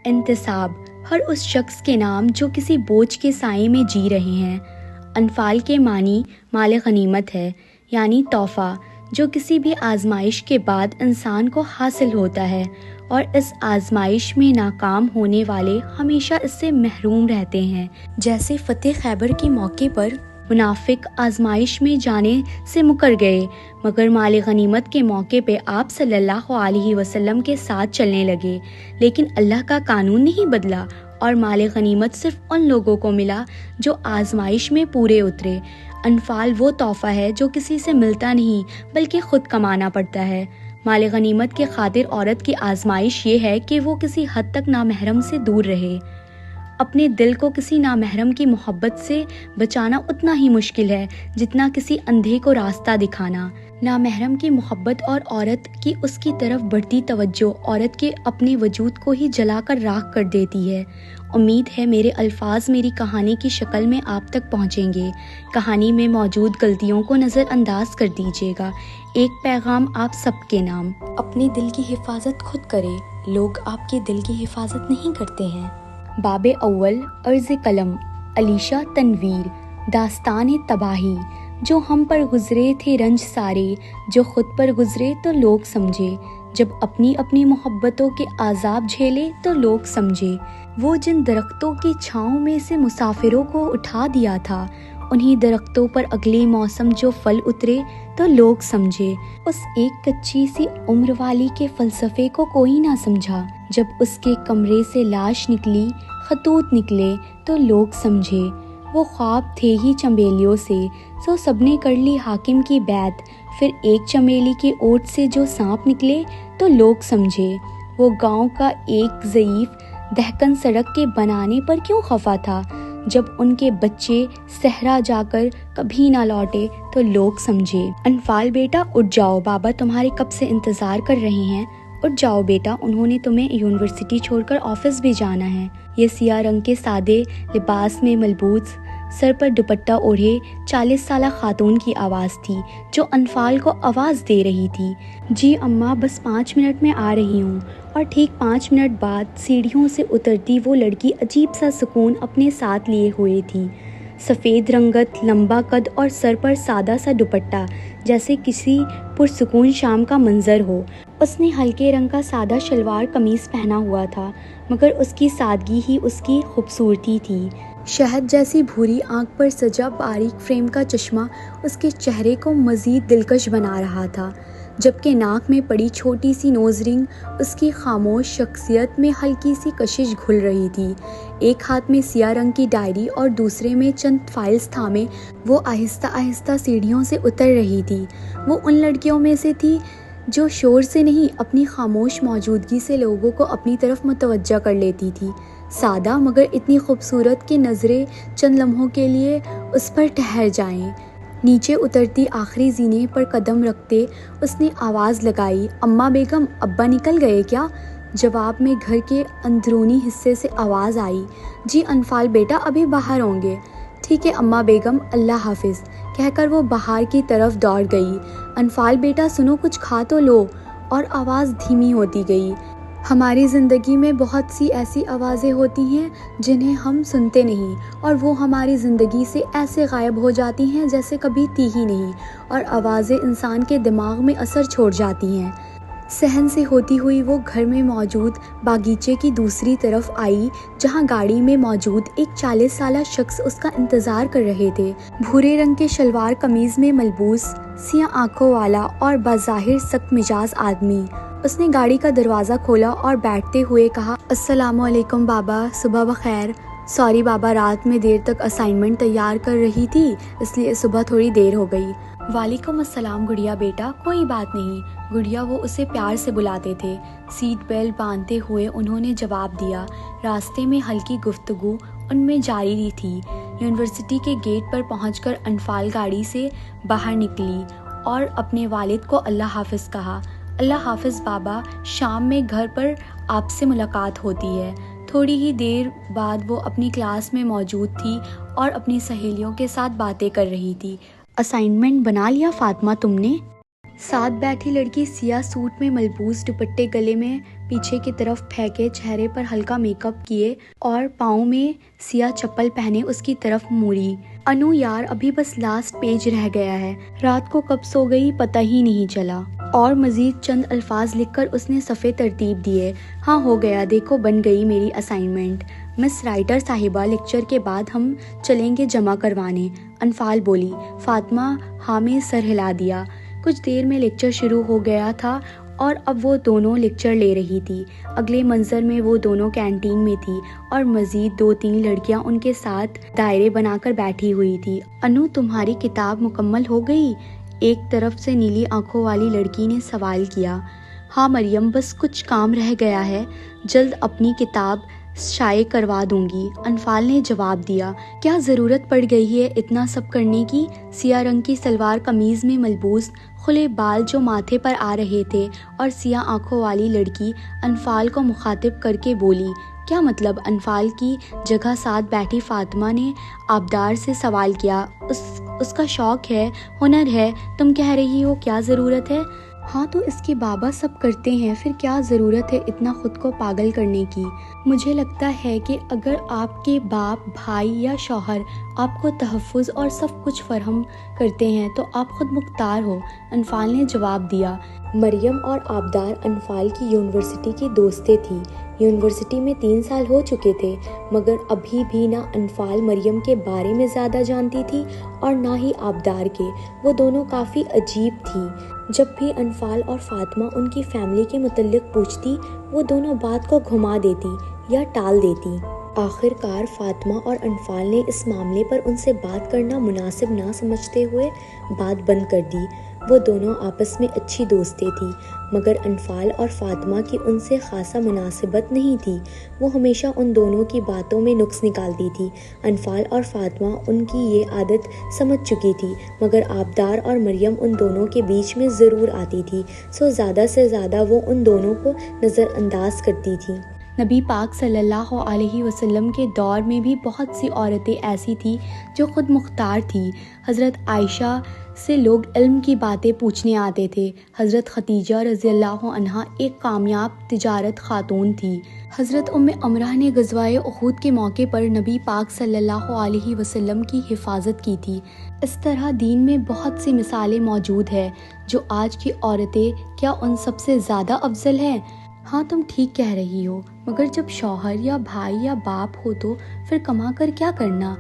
انتصاب، ہر اس شخص کے نام جو کسی بوجھ کے سائے میں جی رہے ہیں۔ انفال کے معنی مال غنیمت ہے، یعنی تحفہ جو کسی بھی آزمائش کے بعد انسان کو حاصل ہوتا ہے، اور اس آزمائش میں ناکام ہونے والے ہمیشہ اس سے محروم رہتے ہیں۔ جیسے فتح خیبر کے موقع پر منافق آزمائش میں جانے سے مکر گئے، مگر مال غنیمت کے موقع پہ آپ صلی اللہ علیہ وسلم کے ساتھ چلنے لگے، لیکن اللہ کا قانون نہیں بدلا اور مال غنیمت صرف ان لوگوں کو ملا جو آزمائش میں پورے اترے۔ انفال وہ تحفہ ہے جو کسی سے ملتا نہیں بلکہ خود کمانا پڑتا ہے۔ مال غنیمت کے خاطر عورت کی آزمائش یہ ہے کہ وہ کسی حد تک نامحرم سے دور رہے۔ اپنے دل کو کسی نامحرم کی محبت سے بچانا اتنا ہی مشکل ہے جتنا کسی اندھے کو راستہ دکھانا۔ نامحرم کی محبت اور عورت کی اس کی طرف بڑھتی توجہ عورت کے اپنے وجود کو ہی جلا کر راکھ کر دیتی ہے۔ امید ہے میرے الفاظ میری کہانی کی شکل میں آپ تک پہنچیں گے۔ کہانی میں موجود غلطیوں کو نظر انداز کر دیجیے گا۔ ایک پیغام آپ سب کے نام۔ اپنے دل کی حفاظت خود کریں، لوگ آپ کے دل کی حفاظت نہیں کرتے ہیں۔ باب اول، عرض قلم، علیشہ تنویر۔ داستان تباہی۔ جو ہم پر گزرے تھے رنج سارے، جو خود پر گزرے تو لوگ سمجھے، جب اپنی اپنی محبتوں کے عذاب جھیلے تو لوگ سمجھے۔ وہ جن درختوں کی چھاؤں میں سے مسافروں کو اٹھا دیا تھا، انہی درختوں پر اگلے موسم جو پھل اترے تو لوگ سمجھے۔ اس ایک کچی سی عمر والی کے فلسفے کو کوئی نہ سمجھا، جب اس کے کمرے سے لاش نکلی، خطوط نکلے تو لوگ سمجھے۔ وہ خواب تھے ہی چنبیلیوں سے، سو سب نے کر لی حاکم کی بیعت، پھر ایک چمیلی کے اوٹ سے جو سانپ نکلے تو لوگ سمجھے۔ وہ گاؤں کا ایک ضعیف دہقن سڑک کے بنانے پر کیوں خفا تھا، جب ان کے بچے صحرا جا کر کبھی نہ لوٹے تو لوگ سمجھے۔ انفال بیٹا اٹھ جاؤ، بابا تمہارے کب سے انتظار کر رہے ہیں۔ اٹھ جاؤ بیٹا، انہوں نے تمہیں یونیورسٹی چھوڑ کر آفس بھی جانا ہے۔ یہ سیاہ رنگ کے سادے لباس میں ملبوس، سر پر دوپٹہ اوڑھے 40 سالہ خاتون کی آواز تھی جو انفال کو آواز دے رہی تھی۔ جی اماں، بس 5 منٹ میں آ رہی ہوں۔ اور ٹھیک 5 منٹ بعد سیڑھیوں سے اترتی وہ لڑکی عجیب سا سکون اپنے ساتھ لیے ہوئے تھی۔ سفید رنگت، لمبا قد اور سر پر سادہ سا دوپٹہ، جیسے کسی پرسکون شام کا منظر ہو۔ اس نے ہلکے رنگ کا سادہ شلوار قمیص پہنا ہوا تھا، مگر اس کی سادگی ہی اس کی خوبصورتی تھی۔ شہد جیسی بھوری آنکھ پر سجا باریک فریم کا چشمہ اس کے چہرے کو مزید دلکش بنا رہا تھا، جبکہ ناک میں پڑی چھوٹی سی نوز رنگ اس کی خاموش شخصیت میں ہلکی سی کشش گھل رہی تھی۔ ایک ہاتھ میں سیاہ رنگ کی ڈائری اور دوسرے میں چند فائلز تھامے وہ آہستہ آہستہ سیڑھیوں سے اتر رہی تھی۔ وہ ان لڑکیوں میں سے تھی جو شور سے نہیں، اپنی خاموش موجودگی سے لوگوں کو اپنی طرف متوجہ کر لیتی تھی۔ سادہ مگر اتنی خوبصورت کہ نظریں چند لمحوں کے لیے اس پر ٹھہر جائیں۔ نیچے اترتی آخری زینے پر قدم رکھتے اس نے آواز لگائی، اماں بیگم، ابا نکل گئے کیا؟ جواب میں گھر کے اندرونی حصے سے آواز آئی، جی انفال بیٹا ابھی باہر ہوں گے۔ ٹھیک ہے اماں بیگم، اللہ حافظ، کہہ کر وہ باہر کی طرف دوڑ گئی۔ انفال بیٹا سنو، کچھ کھا تو لو، اور آواز دھیمی ہوتی گئی۔ ہماری زندگی میں بہت سی ایسی آوازیں ہوتی ہیں جنہیں ہم سنتے نہیں، اور وہ ہماری زندگی سے ایسے غائب ہو جاتی ہیں جیسے کبھی تھی ہی نہیں، اور آوازیں انسان کے دماغ میں اثر چھوڑ جاتی ہیں۔ صحن سے ہوتی ہوئی وہ گھر میں موجود باغیچے کی دوسری طرف آئی، جہاں گاڑی میں موجود ایک 40 سالہ شخص اس کا انتظار کر رہے تھے۔ بھورے رنگ کے شلوار قمیض میں ملبوس، سیاہ آنکھوں والا اور بظاہر سخت مزاج آدمی۔ اس نے گاڑی کا دروازہ کھولا اور بیٹھتے ہوئے کہا، السلام علیکم بابا، صبح بخیر۔ سوری بابا، رات میں دیر تک اسائنمنٹ تیار کر رہی تھی، اس لیے صبح تھوڑی دیر ہو گئی۔ وعلیکم السلام گڑیا بیٹا، کوئی بات نہیں، گڑیا وہ اسے پیار سے بلاتے تھے۔ سیٹ بیلٹ باندھتے ہوئے انہوں نے جواب دیا۔ راستے میں ہلکی گفتگو ان میں جاری تھی۔ یونیورسٹی کے گیٹ پر پہنچ کر انفال گاڑی سے باہر نکلی اور اپنے والد کو اللہ حافظ کہا۔ اللہ حافظ بابا، شام میں گھر پر آپ سے ملاقات ہوتی ہے۔ تھوڑی ہی دیر بعد وہ اپنی کلاس میں موجود تھی اور اپنی سہیلیوں کے ساتھ باتیں کر رہی تھی۔ اسائنمنٹ بنا لیا فاطمہ تم نے؟ ساتھ بیٹھی لڑکی سیاہ سوٹ میں ملبوس، دوپٹے گلے میں پیچھے کی طرف پھینکے، چہرے پر ہلکا میک اپ کیے اور پاؤں میں سیاہ چپل پہنے اس کی طرف موڑی۔ انو یار ابھی بس لاسٹ پیج رہ گیا ہے، رات کو کب سو گئی پتہ ہی نہیں چلا۔ اور مزید چند الفاظ لکھ کر اس نے صفحے ترتیب دیے۔ ہاں ہو گیا، دیکھو بن گئی میری اسائنمنٹ۔ مس رائٹر صاحبہ لیکچر کے بعد ہم چلیں گے جمع کروانے، انفال بولی۔ فاطمہ ہاں میں سر ہلا دیا۔ کچھ دیر میں لیکچر شروع ہو گیا تھا اور اب وہ دونوں لیکچر لے رہی تھی۔ اگلے منظر میں وہ دونوں کینٹین میں تھی اور مزید 2-3 لڑکیاں ان کے ساتھ دائرے بنا کر بیٹھی ہوئی تھی۔ انو تمہاری کتاب مکمل ہو گئی؟ ایک طرف سے نیلی آنکھوں والی لڑکی نے سوال کیا۔ ہاں مریم، بس کچھ کام رہ گیا ہے، جلد اپنی کتاب شائع کروا دوں گی، انفال نے جواب دیا۔ کیا ضرورت پڑ گئی ہے اتنا سب کرنے کی؟ سیاہ رنگ کی سلوار قمیض میں ملبوس کھلے بال جو ماتھے پر آ رہے تھے اور سیاہ آنکھوں والی لڑکی انفال کو مخاطب کر کے بولی۔ کیا مطلب؟ انفال کی جگہ ساتھ بیٹھی فاطمہ نے آبدار سے سوال کیا۔ اس کا شوق ہے، ہنر ہے، تم کہہ رہی ہو کیا ضرورت ہے؟ ہاں تو اس کے بابا سب کرتے ہیں، پھر کیا ضرورت ہے اتنا خود کو پاگل کرنے کی؟ مجھے لگتا ہے کہ اگر آپ کے باپ، بھائی یا شوہر آپ کو تحفظ اور سب کچھ فراہم کرتے ہیں تو آپ خود مختار ہو، انفال نے جواب دیا۔ مریم اور آبدار انفال کی یونیورسٹی کی دوستیں تھیں۔ یونیورسٹی میں 3 سال ہو چکے تھے، مگر ابھی بھی نہ انفال مریم کے بارے میں زیادہ جانتی تھی اور نہ ہی آبدار کے۔ وہ دونوں کافی عجیب تھیں۔ جب بھی انفال اور فاطمہ ان کی فیملی کے متعلق پوچھتی، وہ دونوں بات کو گھما دیتی یا ٹال دیتی۔ آخر کار فاطمہ اور انفال نے اس معاملے پر ان سے بات کرنا مناسب نہ سمجھتے ہوئے بات بند کر دی۔ وہ دونوں آپس میں اچھی دوستیں تھیں، مگر انفال اور فاطمہ کی ان سے خاصا مناسبت نہیں تھی۔ وہ ہمیشہ ان دونوں کی باتوں میں نقص نکالتی تھی۔ انفال اور فاطمہ ان کی یہ عادت سمجھ چکی تھی، مگر آبدار اور مریم ان دونوں کے بیچ میں ضرور آتی تھی، سو زیادہ سے زیادہ وہ ان دونوں کو نظر انداز کرتی تھی۔ نبی پاک صلی اللہ علیہ وسلم کے دور میں بھی بہت سی عورتیں ایسی تھیں جو خود مختار تھیں۔ حضرت عائشہ سے لوگ علم کی باتیں پوچھنے آتے تھے۔ حضرت خدیجہ رضی اللہ عنہا ایک کامیاب تجارت خاتون تھی۔ حضرت ام عمرہ نے غزوہ احد کے موقع پر نبی پاک صلی اللہ علیہ وسلم کی حفاظت کی تھی۔ اس طرح دین میں بہت سی مثالیں موجود ہیں جو آج کی عورتیں کیا ان سب سے زیادہ افضل ہیں؟ ہاں تم ٹھیک کہہ رہی ہو، مگر جب شوہر یا بھائی یا باپ ہو تو پھر کما کر کیا کرنا؟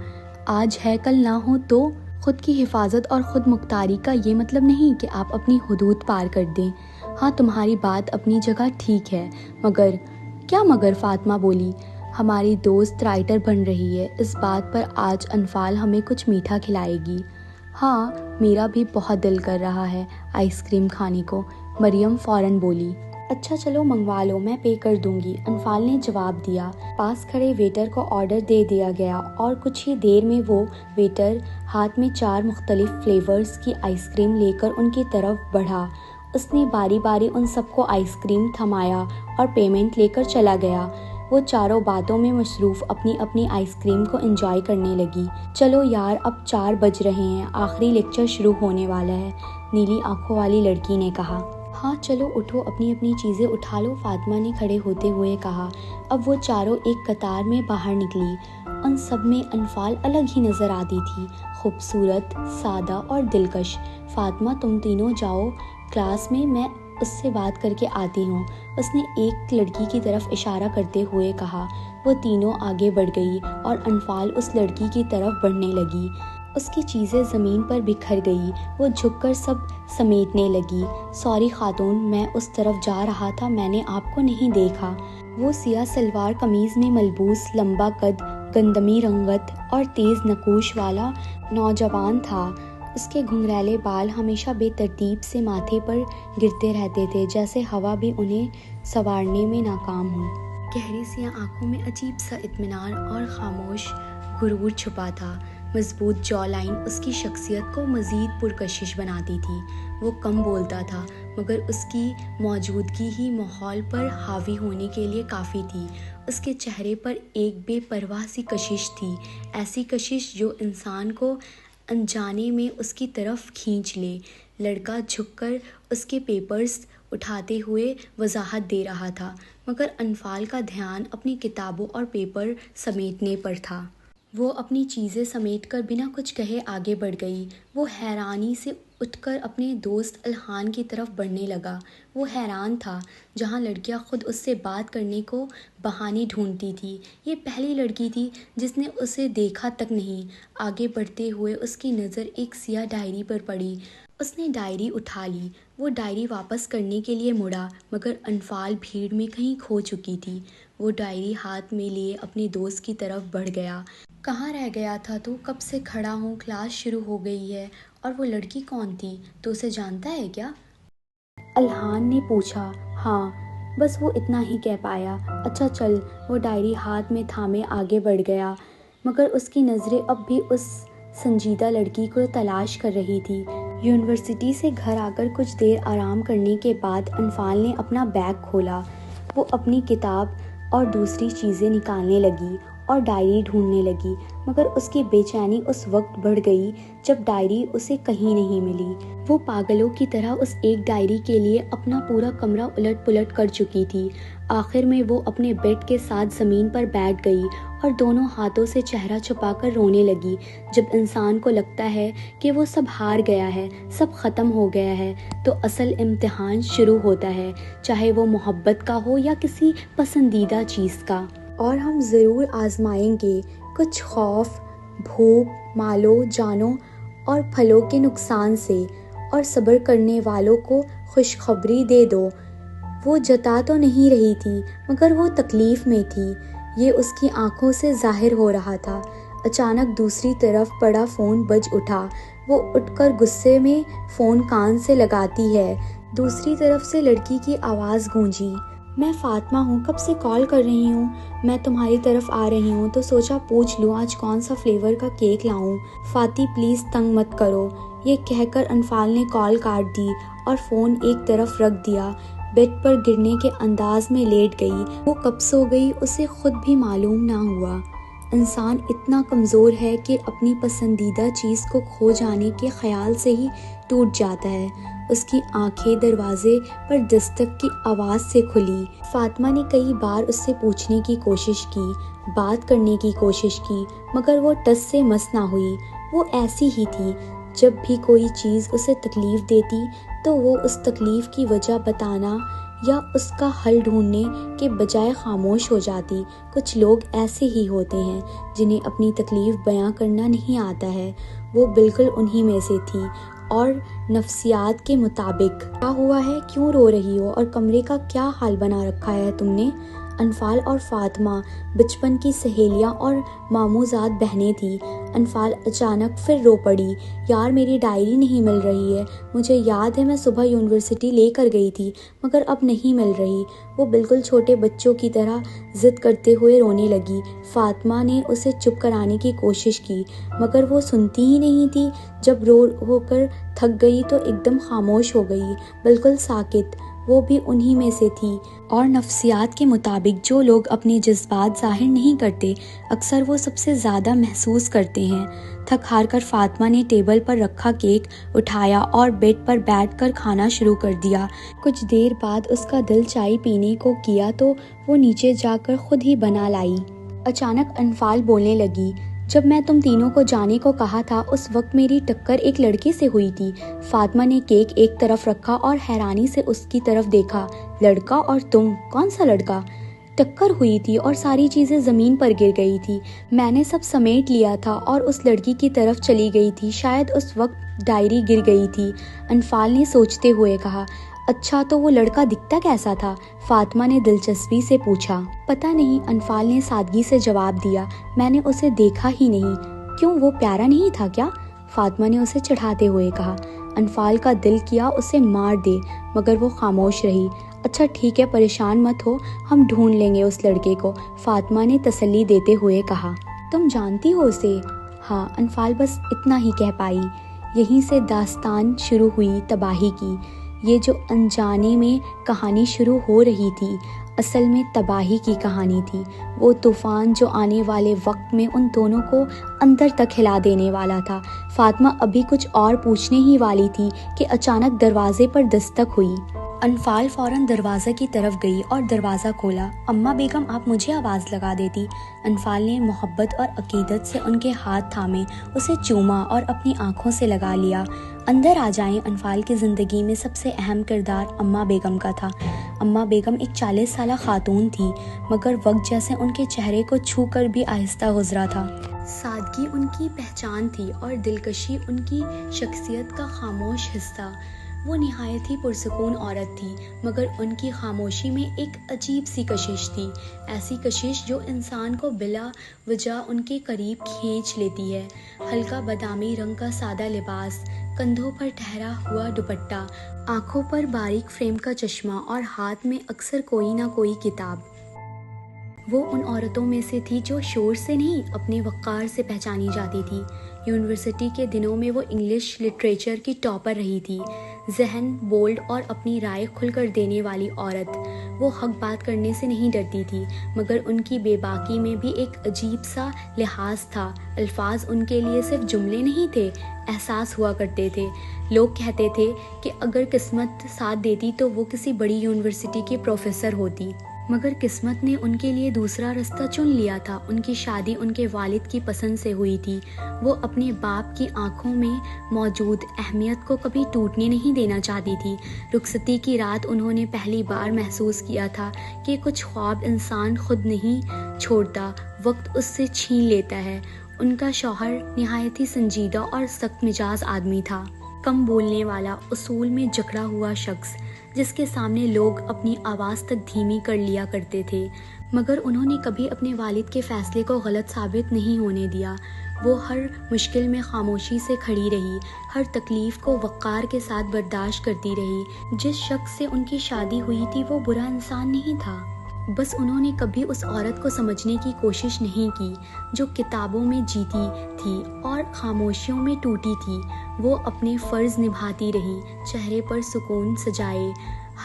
آج ہے کل نہ ہو تو؟ خود کی حفاظت اور خود مختاری کا یہ مطلب نہیں کہ آپ اپنی حدود پار کر دیں۔ ہاں تمہاری بات اپنی جگہ ٹھیک ہے، مگر کیا مگر؟ فاطمہ بولی۔ ہماری دوست رائٹر بن رہی ہے، اس بات پر آج انفال ہمیں کچھ میٹھا کھلائے گی۔ ہاں میرا بھی بہت دل کر رہا ہے آئس کریم کھانے کو، مریم فوراً بولی۔ اچھا چلو منگوا لو، میں پے کر دوں گی، انفال نے جواب دیا۔ پاس کھڑے ویٹر کو آرڈر دے دیا گیا اور کچھ ہی دیر میں وہ ویٹر ہاتھ میں 4 مختلف فلیورز کی آئس کریم لے کر ان کی طرف بڑھا۔ اس نے باری باری ان سب کو آئس کریم تھمایا اور پیمنٹ لے کر چلا گیا۔ وہ چاروں باتوں میں مصروف اپنی اپنی آئس کریم کو انجوائے کرنے لگی۔ چلو یار اب 4 بج رہے ہیں، آخری لیکچر شروع ہونے والا ہے، نیلی آنکھوں والی لڑکی نے کہا۔ ہاں چلو اٹھو، اپنی اپنی چیزیں اٹھا لو، فاطمہ نے کھڑے ہوتے ہوئے کہا۔ اب وہ چاروں ایک قطار میں باہر نکلی۔ ان سب میں انفال الگ ہی نظر آتی تھی، خوبصورت، سادہ اور دلکش۔ فاطمہ تم تینوں جاؤ کلاس میں اس سے بات کر کے آتی ہوں، اس نے ایک لڑکی کی طرف اشارہ کرتے ہوئے کہا۔ وہ تینوں آگے بڑھ گئی اور انفال اس لڑکی کی طرف بڑھنے لگی۔ اس کی چیزیں زمین پر بکھر گئی، وہ جھک کر سب سمیٹنے لگی۔ سوری خاتون، میں اس طرف جا رہا تھا، میں نے آپ کو نہیں دیکھا۔ وہ سیاہ سلوار قمیض میں ملبوس، لمبا قد، گندمی رنگت اور تیز نقوش والا نوجوان تھا۔ اس کے گھنگریلے بال ہمیشہ بے ترتیب سے ماتھے پر گرتے رہتے تھے، جیسے ہوا بھی انہیں سنوارنے میں ناکام ہو۔ گہری سیاہ آنکھوں میں عجیب سا اطمینان اور خاموش غرور چھپا تھا۔ مضبوط جو لائن اس کی شخصیت کو مزید پرکشش بناتی تھی۔ وہ کم بولتا تھا، مگر اس کی موجودگی ہی ماحول پر حاوی ہونے کے لیے کافی تھی۔ اس کے چہرے پر ایک بے پرواہ سی کشش تھی، ایسی کشش جو انسان کو انجانے میں اس کی طرف کھینچ لے۔ لڑکا جھک کر اس کے پیپرز اٹھاتے ہوئے وضاحت دے رہا تھا، مگر انفال کا دھیان اپنی کتابوں اور پیپر سمیٹنے پر تھا۔ وہ اپنی چیزیں سمیٹ کر بنا کچھ کہے آگے بڑھ گئی۔ وہ حیرانی سے اٹھ کر اپنے دوست الحان کی طرف بڑھنے لگا۔ وہ حیران تھا، جہاں لڑکیاں خود اس سے بات کرنے کو بہانے ڈھونڈتی تھیں، یہ پہلی لڑکی تھی جس نے اسے دیکھا تک نہیں۔ آگے بڑھتے ہوئے اس کی نظر ایک سیاہ ڈائری پر پڑی۔ اس نے ڈائری اٹھا لی۔ وہ ڈائری واپس کرنے کے لیے مڑا، مگر انفال بھیڑ میں کہیں کھو چکی تھی۔ وہ ڈائری ہاتھ میں لیے اپنے دوست کی طرف بڑھ گیا۔ کہاں رہ گیا تھا تو؟ کب سے کھڑا ہوں، کلاس شروع ہو گئی ہے۔ اور وہ لڑکی کون تھی؟ تو اسے جانتا ہے کیا؟ الحان نے پوچھا۔ ہاں، بس وہ اتنا ہی کہہ پایا۔ اچھا چل۔ وہ ڈائری ہاتھ میں تھامے آگے بڑھ گیا، مگر اس کی نظریں اب بھی اس سنجیدہ لڑکی کو تلاش کر رہی تھی۔ یونیورسٹی سے گھر آ کر کچھ دیر آرام کرنے کے بعد انفال نے اپنا بیگ کھولا۔ وہ اپنی کتاب اور دوسری چیزیں نکالنے لگی اور ڈائری ڈھونڈنے لگی، مگر اس کی بے چینی اس وقت بڑھ گئی جب ڈائری اسے کہیں نہیں ملی۔ وہ پاگلوں کی طرح اس ایک ڈائری کے لیے اپنا پورا کمرہ الٹ پلٹ کر چکی تھی۔ آخر میں وہ اپنے بیڈ کے ساتھ زمین پر بیٹھ گئی اور دونوں ہاتھوں سے چہرہ چھپا کر رونے لگی۔ جب انسان کو لگتا ہے کہ وہ سب ہار گیا ہے، سب ختم ہو گیا ہے، تو اصل امتحان شروع ہوتا ہے، چاہے وہ محبت کا ہو یا کسی پسندیدہ چیز کا۔ اور ہم ضرور آزمائیں گے۔ کچھ خوف، بھوک، مالوں جانوں اور پھلوں کے نقصان سے، اور صبر کرنے والوں کو خوشخبری دے دو۔ وہ جتا تو نہیں رہی تھی، مگر وہ تکلیف میں تھی، یہ اس کی آنکھوں سے ظاہر ہو رہا تھا۔ اچانک دوسری طرف پڑا فون بج اٹھا۔ وہ اٹھ کر غصے میں فون کان سے لگاتی ہے۔ دوسری طرف سے لڑکی کی آواز گونجی۔ میں فاطمہ ہوں، کب سے کال کر رہی ہوں، میں تمہاری طرف آ رہی ہوں تو سوچا پوچھ لوں آج کون سا فلیور کا کیک لاؤں۔ فاطی پلیز تنگ مت کرو۔ یہ کہہ کر انفال نے کال کاٹ دی اور فون ایک طرف رکھ دیا، بیڈ پر گرنے کے انداز میں لیٹ گئی۔ وہ کب سو گئی اسے خود بھی معلوم نہ ہوا۔ انسان اتنا کمزور ہے کہ اپنی پسندیدہ چیز کو کھو جانے کے خیال سے ہی ٹوٹ جاتا ہے۔ اس کی آنکھیں دروازے پر دستک کی آواز سے کھلی۔ فاطمہ نے کئی بار اس سے پوچھنے کی کوشش کی، بات کرنے کی کوشش کی، مگر وہ ٹس سے مس نہ ہوئی۔ وہ ایسی ہی تھی، جب بھی کوئی چیز اسے تکلیف دیتی تو وہ اس تکلیف کی وجہ بتانا یا اس کا حل ڈھونڈنے کے بجائے خاموش ہو جاتی۔ کچھ لوگ ایسے ہی ہوتے ہیں جنہیں اپنی تکلیف بیاں کرنا نہیں آتا ہے۔ وہ بالکل انہی میں سے تھی۔ اور نفسیات کے مطابق کیا ہوا ہے، کیوں رو رہی ہو اور کمرے کا کیا حال بنا رکھا ہے تم نے؟ انفال اور فاطمہ بچپن کی سہیلیاں اور ماموزاد بہنیں تھیں۔ انفال اچانک پھر رو پڑی۔ یار میری ڈائری نہیں مل رہی ہے، مجھے یاد ہے میں صبح یونیورسٹی لے کر گئی تھی، مگر اب نہیں مل رہی۔ وہ بالکل چھوٹے بچوں کی طرح ضد کرتے ہوئے رونے لگی۔ فاطمہ نے اسے چپ کرانے کی کوشش کی، مگر وہ سنتی ہی نہیں تھی۔ جب رو ہو کر تھک گئی تو ایک دم خاموش ہو گئی، بالکل ساکت۔ وہ بھی انہی میں سے تھی۔ اور نفسیات کے مطابق جو لوگ اپنے جذبات ظاہر نہیں کرتے، اکثر وہ سب سے زیادہ محسوس کرتے ہیں۔ تھک ہار کر فاطمہ نے ٹیبل پر رکھا کیک اٹھایا اور بیڈ پر بیٹھ کر کھانا شروع کر دیا۔ کچھ دیر بعد اس کا دل چائے پینے کو کیا تو وہ نیچے جا کر خود ہی بنا لائی۔ اچانک انفال بولنے لگی، جب میں تم تینوں کو جانے کو کہا تھا اس وقت میری ٹکر ایک لڑکے سے ہوئی تھی۔ فاطمہ نے کیک ایک طرف رکھا اور حیرانی سے اس کی طرف دیکھا۔ لڑکا؟ اور تم؟ کون سا لڑکا؟ ٹکر ہوئی تھی اور ساری چیزیں زمین پر گر گئی تھی، میں نے سب سمیٹ لیا تھا اور اس لڑکی کی طرف چلی گئی تھی، شاید اس وقت ڈائری گر گئی تھی۔ انفال نے سوچتے ہوئے کہا۔ اچھا تو وہ لڑکا دکھتا کیسا تھا؟ فاطمہ نے دلچسپی سے پوچھا۔ پتہ نہیں، انفال نے سادگی سے جواب دیا، میں نے اسے دیکھا ہی نہیں۔ کیوں، وہ پیارا نہیں تھا کیا؟ فاطمہ نے اسے چڑھاتے ہوئے کہا۔ انفال کا دل کیا اسے مار دے، مگر وہ خاموش رہی۔ اچھا ٹھیک ہے، پریشان مت ہو، ہم ڈھونڈ لیں گے اس لڑکے کو، فاطمہ نے تسلی دیتے ہوئے کہا۔ تم جانتی ہو اسے؟ ہاں، انفال بس اتنا ہی کہہ پائی۔ یہیں سے داستان شروع ہوئی تباہی کی۔ یہ جو انجانے میں کہانی شروع ہو رہی تھی، اصل میں تباہی کی کہانی تھی۔ وہ طوفان جو آنے والے وقت میں ان دونوں کو اندر تک ہلا دینے والا تھا۔ فاطمہ ابھی کچھ اور پوچھنے ہی والی تھی کہ اچانک دروازے پر دستک ہوئی۔ انفال فوراً دروازہ کی طرف گئی اور دروازہ کھولا۔ اماں بیگم آپ مجھے آواز لگا دیتی۔ انفال نے محبت اور عقیدت سے ان کے ہاتھ تھامے، اسے چوما اور اپنی آنکھوں سے لگا لیا۔ اندر آ جائیں۔ انفال کی زندگی میں سب سے اہم کردار اماں بیگم کا تھا۔ اماں بیگم ایک 40 سالہ خاتون تھی، مگر وقت جیسے ان کے چہرے کو چھو کر بھی آہستہ گزرا تھا۔ سادگی ان کی پہچان تھی اور دلکشی ان کی شخصیت کا خاموش حصہ۔ وہ نہایت ہی پرسکون عورت تھی، مگر ان کی خاموشی میں ایک عجیب سی کشش تھی، ایسی کشش جو انسان کو بلا وجہ ان کے قریب کھینچ لیتی ہے۔ ہلکا بادامی رنگ کا سادہ لباس، کندھوں پر ٹھہرا ہوا دوپٹہ، آنکھوں پر باریک فریم کا چشمہ اور ہاتھ میں اکثر کوئی نہ کوئی کتاب۔ وہ ان عورتوں میں سے تھی جو شور سے نہیں، اپنے وقار سے پہچانی جاتی تھی۔ یونیورسٹی کے دنوں میں وہ انگلش لٹریچر کی ٹاپر رہی تھی، ذہن بولڈ اور اپنی رائے کھل کر دینے والی عورت۔ وہ حق بات کرنے سے نہیں ڈرتی تھی، مگر ان کی بے باکی میں بھی ایک عجیب سا لحاظ تھا۔ الفاظ ان کے لیے صرف جملے نہیں تھے، احساس ہوا کرتے تھے۔ لوگ کہتے تھے کہ اگر قسمت ساتھ دیتی تو وہ کسی بڑی یونیورسٹی کی پروفیسر ہوتی، مگر قسمت نے ان کے لیے دوسرا رستہ چن لیا تھا۔ ان کی شادی ان کے والد کی پسند سے ہوئی تھی۔ وہ اپنے باپ کی آنکھوں میں موجود اہمیت کو کبھی ٹوٹنے نہیں دینا چاہتی تھی۔ رخصتی کی رات انہوں نے پہلی بار محسوس کیا تھا کہ کچھ خواب انسان خود نہیں چھوڑتا، وقت اس سے چھین لیتا ہے۔ ان کا شوہر نہایت ہی سنجیدہ اور سخت مزاج آدمی تھا، کم بولنے والا، اصول میں جکڑا ہوا شخص، جس کے سامنے لوگ اپنی آواز تک دھیمی کر لیا کرتے تھے، مگر انہوں نے کبھی اپنے والد کے فیصلے کو غلط ثابت نہیں ہونے دیا۔ وہ ہر مشکل میں خاموشی سے کھڑی رہی، ہر تکلیف کو وقار کے ساتھ برداشت کرتی رہی۔ جس شخص سے ان کی شادی ہوئی تھی وہ برا انسان نہیں تھا، بس انہوں نے کبھی اس عورت کو سمجھنے کی کوشش نہیں کی جو کتابوں میں جیتی تھی اور خاموشیوں میں ٹوٹی تھی۔ وہ اپنے فرض نبھاتی رہی، چہرے پر سکون سجائے،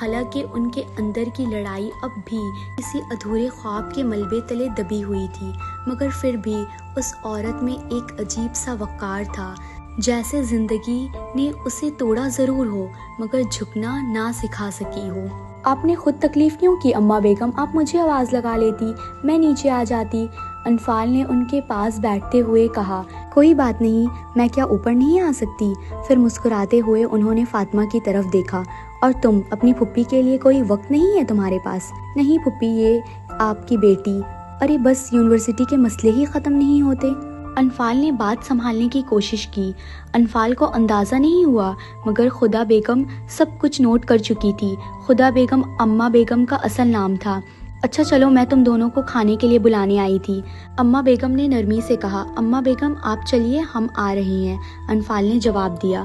حالانکہ ان کے اندر کی لڑائی اب بھی کسی ادھورے خواب کے ملبے تلے دبی ہوئی تھی، مگر پھر بھی اس عورت میں ایک عجیب سا وقار تھا، جیسے زندگی نے اسے توڑا ضرور ہو مگر جھکنا نہ سکھا سکی ہو۔ آپ نے خود تکلیف کیوں کی اماں بیگم؟ آپ مجھے آواز لگا لیتی، میں نیچے آ جاتی۔ انفال نے ان کے پاس بیٹھتے ہوئے کہا۔ کوئی بات نہیں، میں کیا اوپر نہیں آ سکتی؟ پھر مسکراتے ہوئے انہوں نے فاطمہ کی طرف دیکھا۔ اور تم، اپنی پھپھی کے لیے کوئی وقت نہیں ہے تمہارے پاس؟ نہیں پھپھی، یہ آپ کی بیٹی۔ ارے بس یونیورسٹی کے مسئلے ہی ختم نہیں ہوتے۔ انفال نے بات سنبھالنے کی کوشش کی۔ انفال کو اندازہ نہیں ہوا، مگر خدا بیگم سب کچھ نوٹ کر چکی تھی۔ خدا بیگم اماں بیگم کا اصل نام تھا۔ اچھا چلو، میں تم دونوں کو کھانے کے لیے بلانے آئی تھی، اماں بیگم نے نرمی سے کہا۔ اماں بیگم آپ چلیے، ہم آ رہے ہیں، انفال نے جواب دیا۔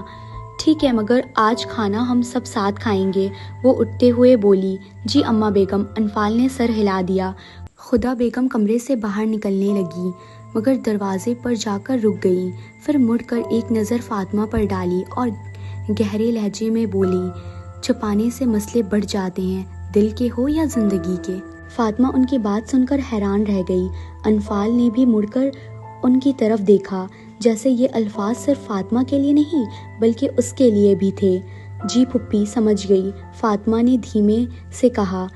ٹھیک ہے، مگر آج کھانا ہم سب ساتھ کھائیں گے، وہ اٹھتے ہوئے بولی۔ جی اماں بیگم، انفال نے سر ہلا دیا۔ خدا بیگم کمرے سے باہر نکلنے لگی، مگر دروازے پر جا کر رک گئی، پھر مڑ کر ایک نظر فاطمہ پر ڈالی اور گہرے لہجے میں بولی، چھپانے سے مسئلے بڑھ جاتے ہیں، دل کے ہو یا زندگی کے۔ فاطمہ ان کی بات سن کر حیران رہ گئی۔ انفال نے بھی مڑ کر ان کی طرف دیکھا، جیسے یہ الفاظ صرف فاطمہ کے لیے نہیں بلکہ اس کے لیے بھی تھے۔ جی پھپھی، سمجھ گئی، فاطمہ نے دھیمے سے کہا۔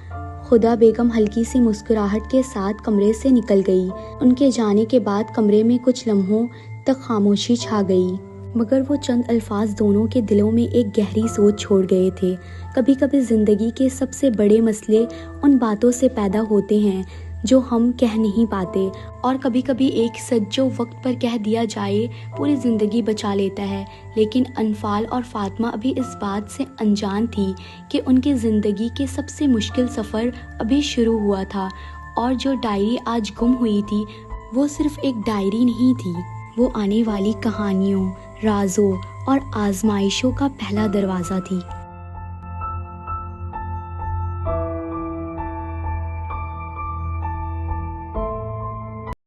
خدا بیگم ہلکی سی مسکراہٹ کے ساتھ کمرے سے نکل گئی۔ ان کے جانے کے بعد کمرے میں کچھ لمحوں تک خاموشی چھا گئی، مگر وہ چند الفاظ دونوں کے دلوں میں ایک گہری سوچ چھوڑ گئے تھے۔ کبھی کبھی زندگی کے سب سے بڑے مسئلے ان باتوں سے پیدا ہوتے ہیں جو ہم کہہ نہیں پاتے، اور کبھی کبھی ایک سچ جو وقت پر کہہ دیا جائے پوری زندگی بچا لیتا ہے۔ لیکن انفال اور فاطمہ ابھی اس بات سے انجان تھی کہ ان کی زندگی کے سب سے مشکل سفر ابھی شروع ہوا تھا، اور جو ڈائری آج گم ہوئی تھی وہ صرف ایک ڈائری نہیں تھی، وہ آنے والی کہانیوں، رازوں اور آزمائشوں کا پہلا دروازہ تھی۔